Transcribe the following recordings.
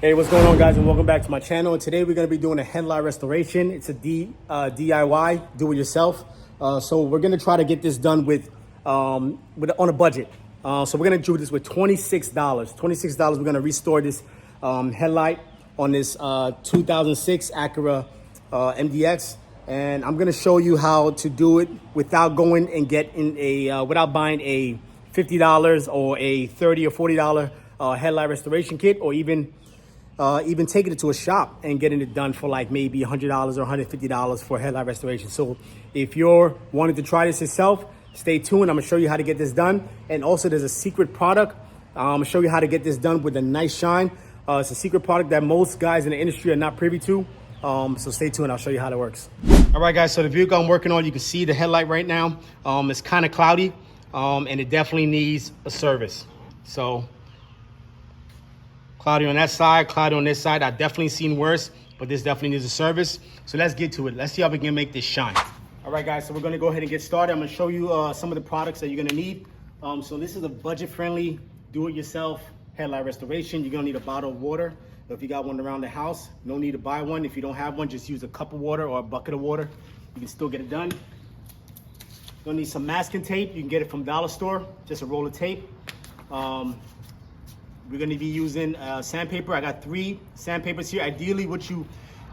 Hey, what's going on, guys, and welcome back to my channel. And today we're going to be doing a headlight restoration. It's a DIY, do it yourself. So we're going to try to get this done on a budget. So we're going to do this with $26. $26. We're going to restore this headlight on this 2006 Acura MDX, and I'm going to show you how to do it without going and without buying a $50 or a $30 or $40 headlight restoration kit, or even taking it to a shop and getting it done for like maybe $100 or $150 for headlight restoration. So if you're wanting to try this yourself, stay tuned. I'm gonna show you how to get this done. And also there's a secret product. I'm gonna show you how to get this done with a nice shine. It's a secret product that most guys in the industry are not privy to. So stay tuned, I'll show you how it works. All right, guys, so the vehicle I'm working on, you can see the headlight right now. It's kind of cloudy, and it definitely needs a service. So cloudy on that side, cloudy on this side. I've definitely seen worse, but this definitely needs a service. So let's get to it. Let's see how we can make this shine. All right, guys, so we're gonna go ahead and get started. I'm gonna show you some of the products that you're gonna need. So this is a budget-friendly, do-it-yourself headlight restoration. You're gonna need a bottle of water. If you got one around the house, no need to buy one. If you don't have one, just use a cup of water or a bucket of water. You can still get it done. You're gonna need some masking tape. You can get it from Dollar Store, just a roll of tape. We're gonna be using sandpaper. I got 3 sandpapers here. Ideally, you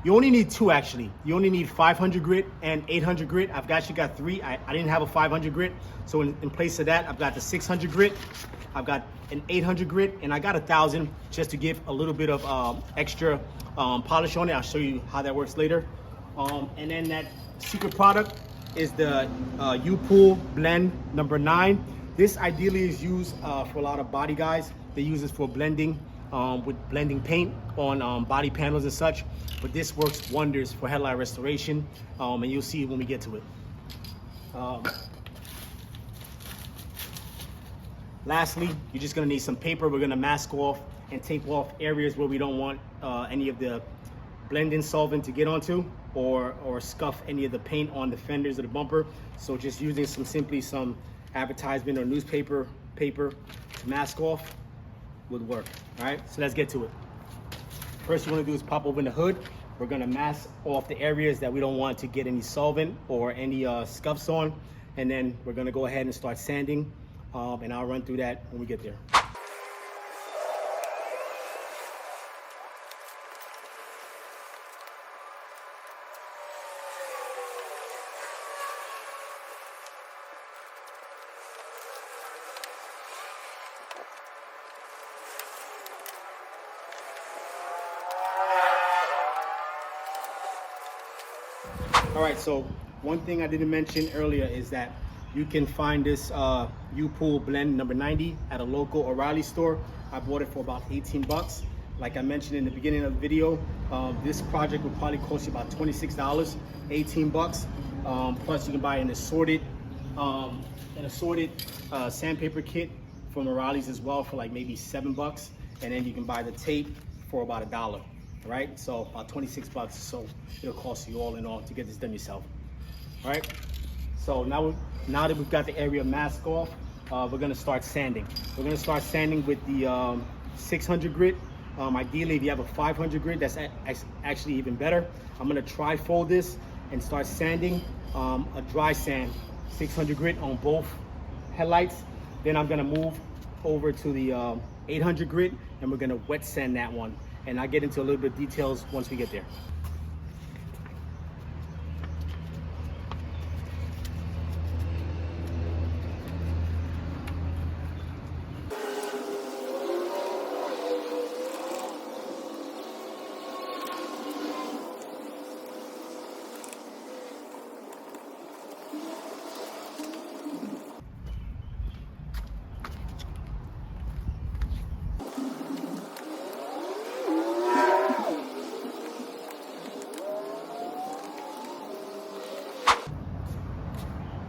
only need 2 actually. You only need 500 grit and 800 grit. I've actually got 3. I didn't have a 500 grit, so in place of that, I've got the 600 grit. I've got an 800 grit, and I got 1,000 just to give a little bit of extra polish on it. I'll show you how that works later. And then that secret product is the U-Pool Blend number 9. This ideally is used for a lot of body guys. They use this for blending, with blending paint on body panels and such. But this works wonders for headlight restoration, and you'll see when we get to it. Lastly, you're just gonna need some paper. We're gonna mask off and tape off areas where we don't want any of the blending solvent to get onto, or scuff any of the paint on the fenders of the bumper. So just using some advertisement or newspaper paper to mask off would work. All right, so let's get to it. First, you want to do is pop open the hood. We're going to mask off the areas that we don't want to get any solvent or any scuffs on, and then we're going to go ahead and start sanding, and I'll run through that when we get there. All right, so one thing I didn't mention earlier is that you can find this U-Pool Blend number 90 at a local O'Reilly store. I bought it for about 18 bucks. Like I mentioned in the beginning of the video, this project will probably cost you about $26, 18 bucks. Plus you can buy an assorted sandpaper kit from O'Reilly's as well for like maybe 7 bucks. And then you can buy the tape for about $1. All right, so about 26 bucks. So it'll cost you all in all to get this done yourself. All right, so now that we've got the area masked off, we're gonna start sanding. We're gonna start sanding with the 600 grit. Ideally, if you have a 500 grit, that's actually even better. I'm gonna tri-fold this and start sanding a dry sand 600 grit on both headlights. Then I'm gonna move over to the 800 grit, and we're gonna wet sand that one. And I'll get into a little bit of details once we get there.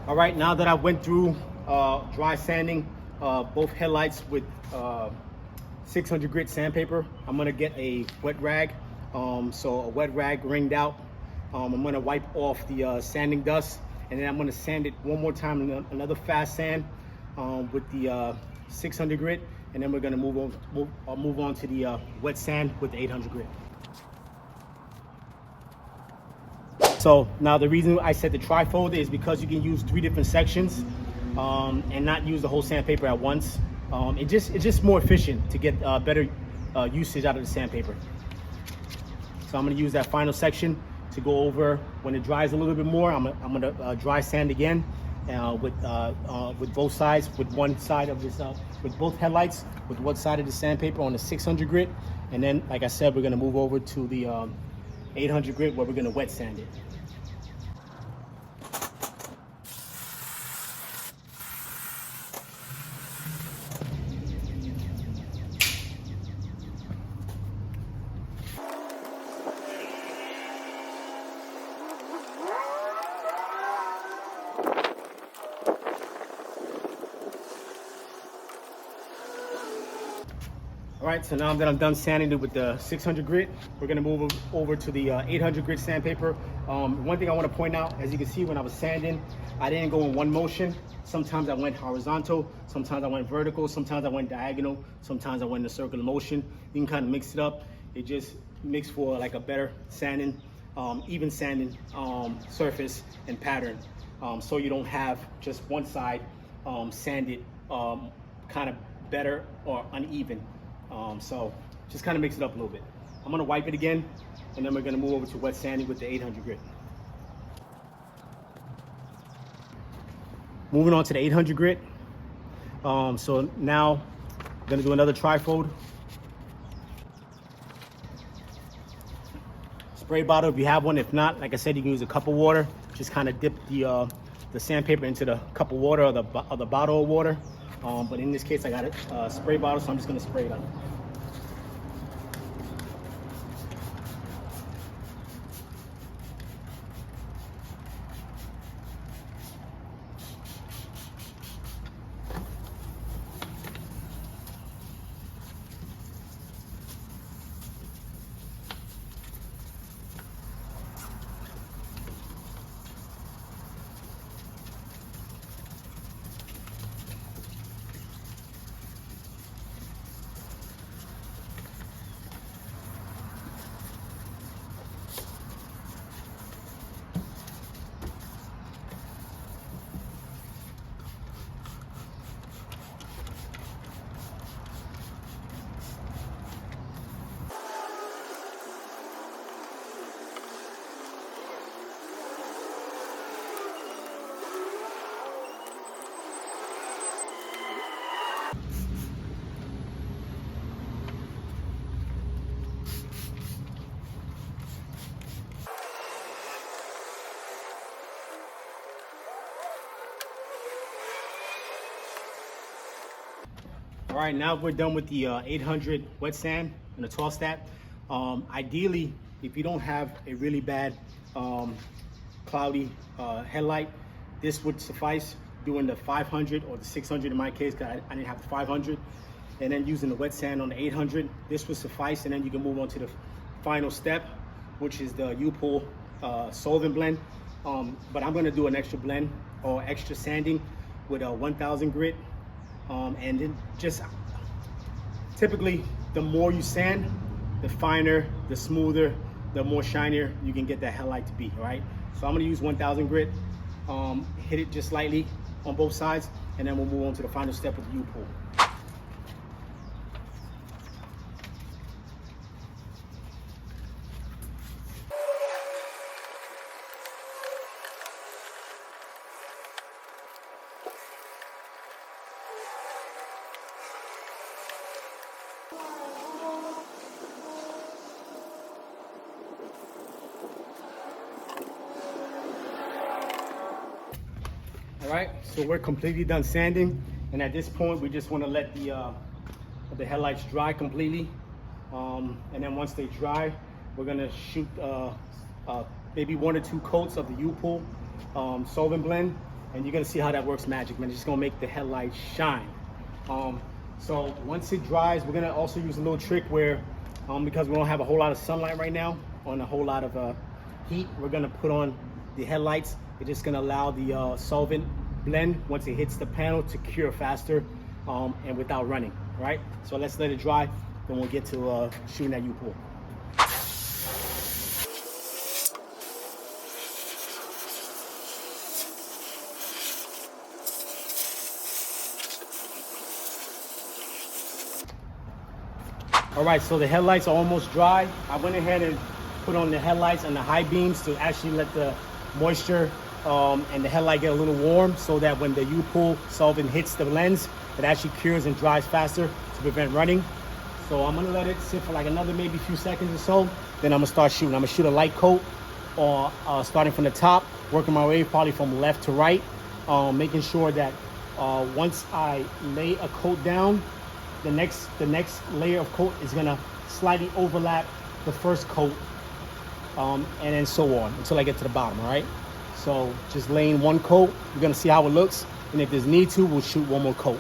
All right, now that I went through dry sanding both headlights with 600 grit sandpaper, I'm gonna get a wet rag. So a wet rag ringed out. I'm gonna wipe off the sanding dust, and then I'm gonna sand it one more time, another fast sand with the 600 grit, and then we're gonna move on to the wet sand with the 800 grit. So now the reason I said the trifold is because you can use 3 different sections and not use the whole sandpaper at once. It's just more efficient to get better usage out of the sandpaper. So I'm gonna use that final section to go over. When it dries a little bit more, I'm gonna dry sand again with both sides, with one side of this, with both headlights, with one side of the sandpaper on the 600 grit. And then, like I said, we're gonna move over to the 800 grit where we're gonna wet sand it. All right, so now that I'm done sanding it with the 600 grit, we're gonna move over to the 800 grit sandpaper. One thing I wanna point out, as you can see when I was sanding, I didn't go in one motion. Sometimes I went horizontal, sometimes I went vertical, sometimes I went diagonal, sometimes I went in a circular motion. You can kind of mix it up. It just makes for like a better sanding, even sanding surface and pattern. So you don't have just one side sanded kind of better or uneven. So just kind of mix it up a little bit. I'm gonna wipe it again, and then we're gonna move over to wet sanding with the 800 grit. Moving on to the 800 grit. So now I'm gonna do another trifold. Spray bottle if you have one. If not, like I said, you can use a cup of water. Just kind of dip the sandpaper into the cup of water or the bottle of water. But in this case, I got a spray bottle, so I'm just gonna spray it on. All right, now we're done with the 800 wet sand and the tall stat. Ideally, if you don't have a really bad cloudy headlight, this would suffice. Doing the 500 or the 600 in my case, because I didn't have the 500, and then using the wet sand on the 800, this would suffice. And then you can move on to the final step, which is the U-Pull solvent blend. But I'm gonna do an extra blend or extra sanding with a 1000 grit. And then just typically the more you sand, the finer, the smoother, the more shinier you can get that headlight to be. All right, so I'm gonna use 1000 grit, hit it just lightly on both sides, and then we'll move on to the final step with the U-Pull. All right, so we're completely done sanding, and at this point we just want to let the headlights dry completely, and then once they dry, we're gonna shoot maybe 1 or 2 coats of the U-Pull solvent blend, and you're gonna see how that works magic, man. It's just gonna make the headlights shine. So once it dries, we're gonna also use a little trick where, because we don't have a whole lot of sunlight right now on a whole lot of heat, we're gonna put on the headlights. It's just gonna allow the solvent blend, once it hits the panel, to cure faster and without running. right? So let's let it dry, then we'll get to shooting that U-pull. All right, so the headlights are almost dry. I went ahead and put on the headlights and the high beams to actually let the moisture and the headlight get a little warm, so that when the U-pull solvent hits the lens, it actually cures and dries faster to prevent running. So I'm gonna let it sit for like another maybe few seconds or so. Then I'm gonna start shooting. I'm gonna shoot a light coat, or starting from the top, working my way probably from left to right, making sure that once I lay a coat down, the next layer of coat is gonna slightly overlap the first coat, and then so on until I get to the bottom. All right, so just laying one coat, you're gonna see how it looks, and if there's need to, we'll shoot one more coat.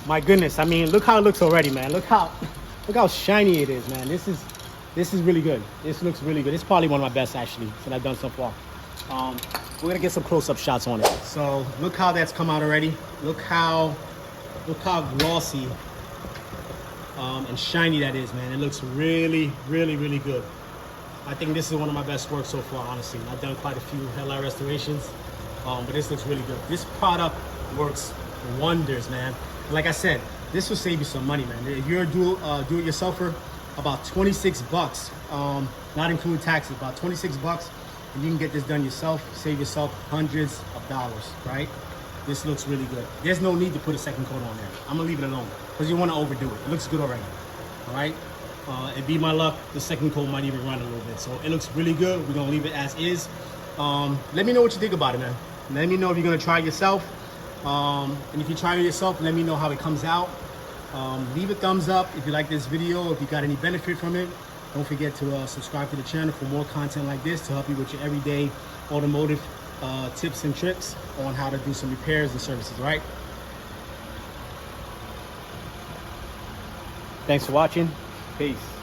My goodness, I mean, look how it looks already, man. Look how shiny it is, man. This is really good. This looks really good. It's probably one of my best actually that I've done so far. We're gonna get some close-up shots on it. So look how that's come out already. Look how glossy and shiny that is, man. It looks really, really, really good. I think this is one of my best work so far, honestly. I've done quite a few headlight restorations, but this looks really good. This product works wonders, man. Like I said, this will save you some money, man. If you're a do-it-yourselfer, about 26 bucks, not including taxes, about 26 bucks, and you can get this done yourself, save yourself hundreds of dollars, right? This looks really good. There's no need to put a second coat on there. I'm gonna leave it alone because you want to overdo it. It looks good already, all right? It'd be my luck, the second coat might even run a little bit. So it looks really good. We're gonna leave it as is. Let me know what you think about it, man. Let me know if you're gonna try it yourself. And if you try it yourself, let me know how it comes out. Leave a thumbs up if you like this video, if you got any benefit from it. Don't forget to subscribe to the channel for more content like this to help you with your everyday automotive tips and tricks on how to do some repairs and services, right? Thanks for watching. Peace.